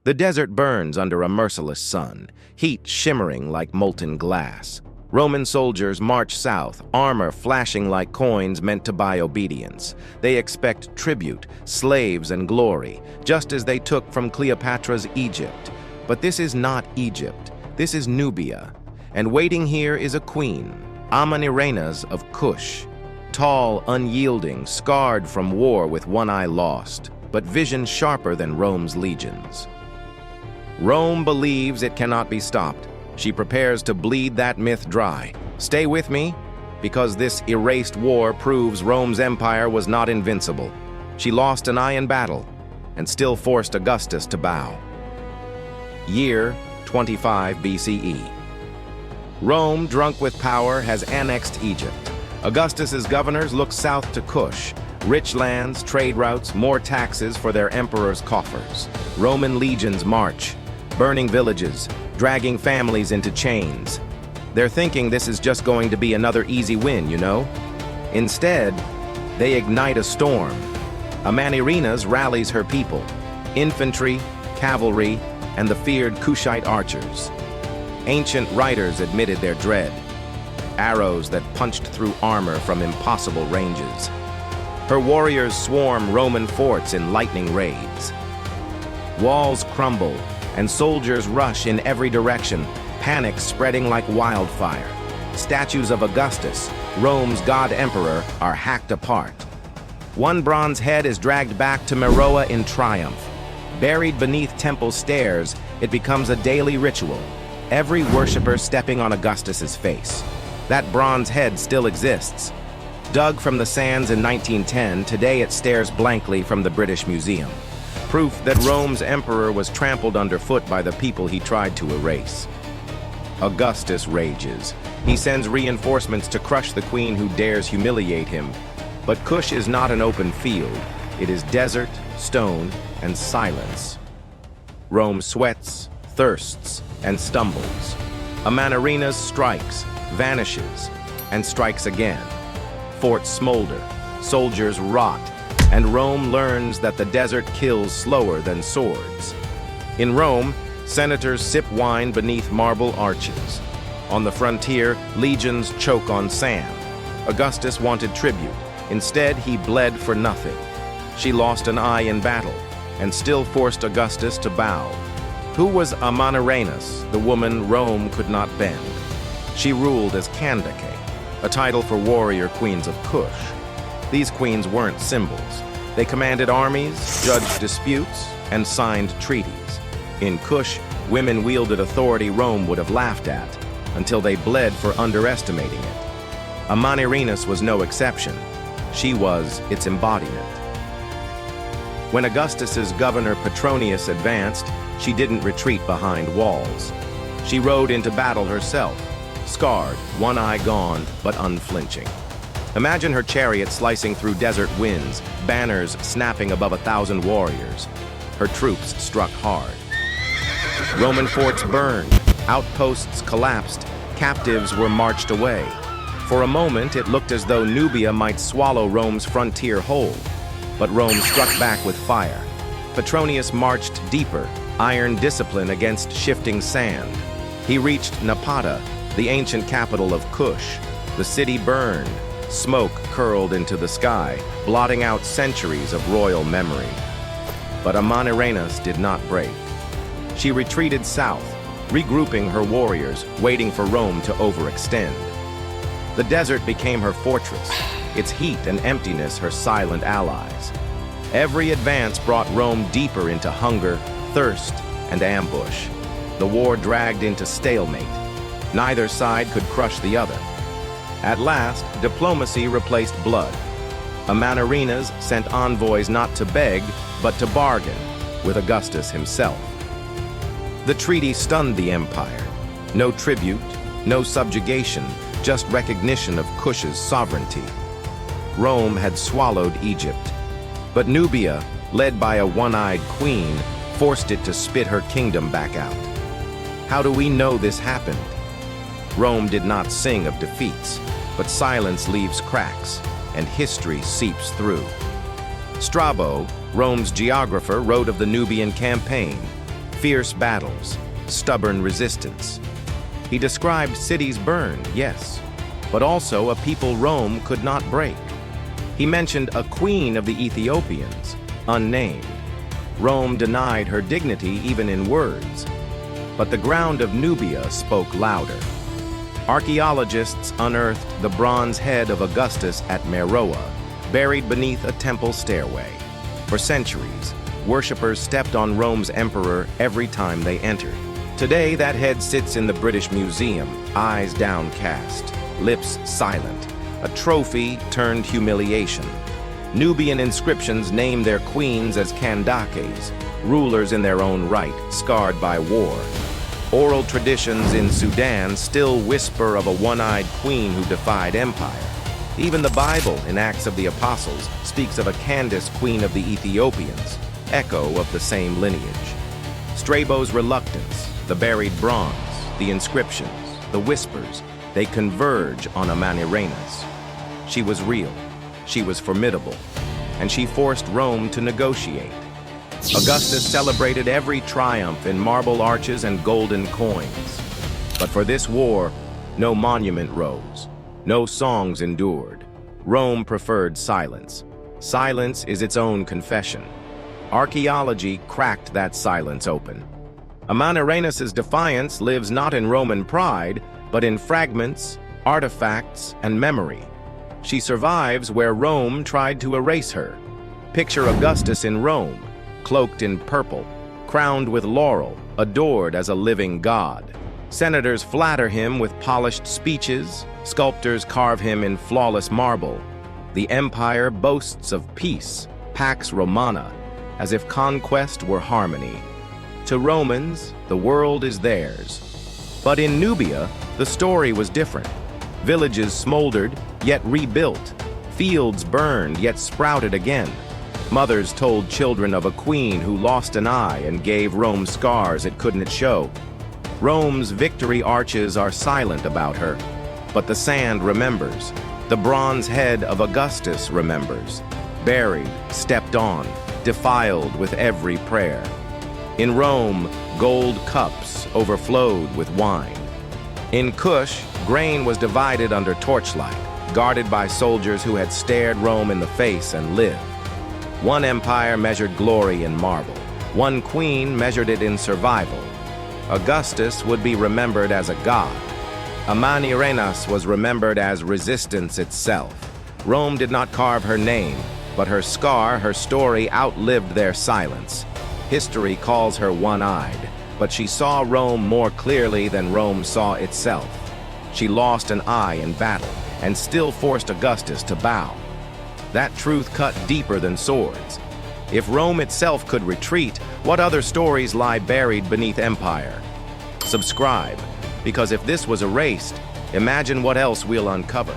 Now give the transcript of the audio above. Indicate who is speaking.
Speaker 1: The desert burns under a merciless sun, heat shimmering like molten glass. Roman soldiers march south, armor flashing like coins meant to buy obedience. They expect tribute, slaves, and glory, just as they took from Cleopatra's Egypt. But this is not Egypt. This is Nubia. And waiting here is a queen, Amanirenas of Kush. Tall, unyielding, scarred from war with one eye lost, but vision sharper than Rome's legions. Rome believes it cannot be stopped. She prepares to bleed that myth dry. Stay with me, because this erased war proves Rome's empire was not invincible. She lost an eye in battle, and still forced Augustus to bow. Year 25 BCE. Rome, drunk with power, has annexed Egypt. Augustus's governors look south to Kush. Rich lands, trade routes, more taxes for their emperor's coffers. Roman legions march, burning villages, dragging families into chains. They're thinking this is just going to be another easy win, you know? Instead, they ignite a storm. Amanirenas rallies her people, infantry, cavalry, and the feared Kushite archers. Ancient writers admitted their dread, arrows that punched through armor from impossible ranges. Her warriors swarm Roman forts in lightning raids. Walls crumble, and soldiers rush in every direction, panic spreading like wildfire. Statues of Augustus, Rome's god-emperor, are hacked apart. One bronze head is dragged back to Meroa in triumph. Buried beneath temple stairs, it becomes a daily ritual, every worshiper stepping on Augustus's face. That bronze head still exists. Dug from the sands in 1910, today it stares blankly from the British Museum. Proof that Rome's emperor was trampled underfoot by the people he tried to erase. Augustus rages. He sends reinforcements to crush the queen who dares humiliate him. But Kush is not an open field. It is desert, stone, and silence. Rome sweats, thirsts, and stumbles. Amanirenas strikes, vanishes, and strikes again. Forts smolder, soldiers rot, and Rome learns that the desert kills slower than swords. In Rome, senators sip wine beneath marble arches. On the frontier, legions choke on sand. Augustus wanted tribute. Instead, he bled for nothing. She lost an eye in battle, and still forced Augustus to bow. Who was Amanirenas, the woman Rome could not bend? She ruled as Candace, a title for warrior queens of Kush. These queens weren't symbols. They commanded armies, judged disputes, and signed treaties. In Kush, women wielded authority Rome would have laughed at, until they bled for underestimating it. Amanirenas was no exception. She was its embodiment. When Augustus's governor Petronius advanced, she didn't retreat behind walls. She rode into battle herself, scarred, one eye gone, but unflinching. Imagine her chariot slicing through desert winds, banners snapping above 1,000 warriors. Her troops struck hard. Roman forts burned, outposts collapsed, captives were marched away. For a moment, it looked as though Nubia might swallow Rome's frontier whole. But Rome struck back with fire. Petronius marched deeper, iron discipline against shifting sand. He reached Napata, the ancient capital of Kush. The city burned. Smoke curled into the sky, blotting out centuries of royal memory. But Amanirenas did not break. She retreated south, regrouping her warriors, waiting for Rome to overextend. The desert became her fortress, its heat and emptiness her silent allies. Every advance brought Rome deeper into hunger, thirst, and ambush. The war dragged into stalemate. Neither side could crush the other. At last, diplomacy replaced blood. Amanirenas sent envoys not to beg, but to bargain with Augustus himself. The treaty stunned the empire. No tribute, no subjugation, just recognition of Kush's sovereignty. Rome had swallowed Egypt, but Nubia, led by a one-eyed queen, forced it to spit her kingdom back out. How do we know this happened? Rome did not sing of defeats, but silence leaves cracks, and history seeps through. Strabo, Rome's geographer, wrote of the Nubian campaign. fierce battles, stubborn resistance. He described cities burned, yes, but also a people Rome could not break. He mentioned a queen of the Ethiopians, unnamed. Rome denied her dignity even in words, but the ground of Nubia spoke louder. Archaeologists unearthed the bronze head of Augustus at Meroe, buried beneath a temple stairway. For centuries, worshippers stepped on Rome's emperor every time they entered. Today, that head sits in the British Museum, eyes downcast, lips silent, a trophy turned humiliation. Nubian inscriptions name their queens as Kandakes, rulers in their own right, scarred by war. Oral traditions in Sudan still whisper of a one-eyed queen who defied empire. Even the Bible, in Acts of the Apostles, speaks of a Candace, queen of the Ethiopians, echo of the same lineage. Strabo's reluctance, the buried bronze, the inscriptions, the whispers, they converge on Amanirenas. She was real, she was formidable, and she forced Rome to negotiate. Augustus celebrated every triumph in marble arches and golden coins. But for this war, no monument rose, no songs endured. Rome preferred silence. Silence is its own confession. Archaeology cracked that silence open. Amanirenas' defiance lives not in Roman pride, but in fragments, artifacts, and memory. She survives where Rome tried to erase her. Picture Augustus in Rome, cloaked in purple, crowned with laurel, adored as a living god. Senators flatter him with polished speeches, sculptors carve him in flawless marble. The empire boasts of peace, Pax Romana, as if conquest were harmony. To Romans, the world is theirs. But in Nubia, the story was different. Villages smoldered, yet rebuilt. Fields burned, yet sprouted again. Mothers told children of a queen who lost an eye and gave Rome scars it couldn't show. Rome's victory arches are silent about her, but the sand remembers. The bronze head of Augustus remembers. Buried, stepped on, defiled with every prayer. In Rome, gold cups overflowed with wine. In Kush, grain was divided under torchlight, guarded by soldiers who had stared Rome in the face and lived. One empire measured glory in marble. One queen measured it in survival. Augustus would be remembered as a god. Amanirenas was remembered as resistance itself. Rome did not carve her name, but her scar, her story outlived their silence. History calls her one-eyed, but she saw Rome more clearly than Rome saw itself. She lost an eye in battle and still forced Augustus to bow. That truth cut deeper than swords. If Rome itself could retreat, what other stories lie buried beneath empire? Subscribe, because if this was erased, imagine what else we'll uncover.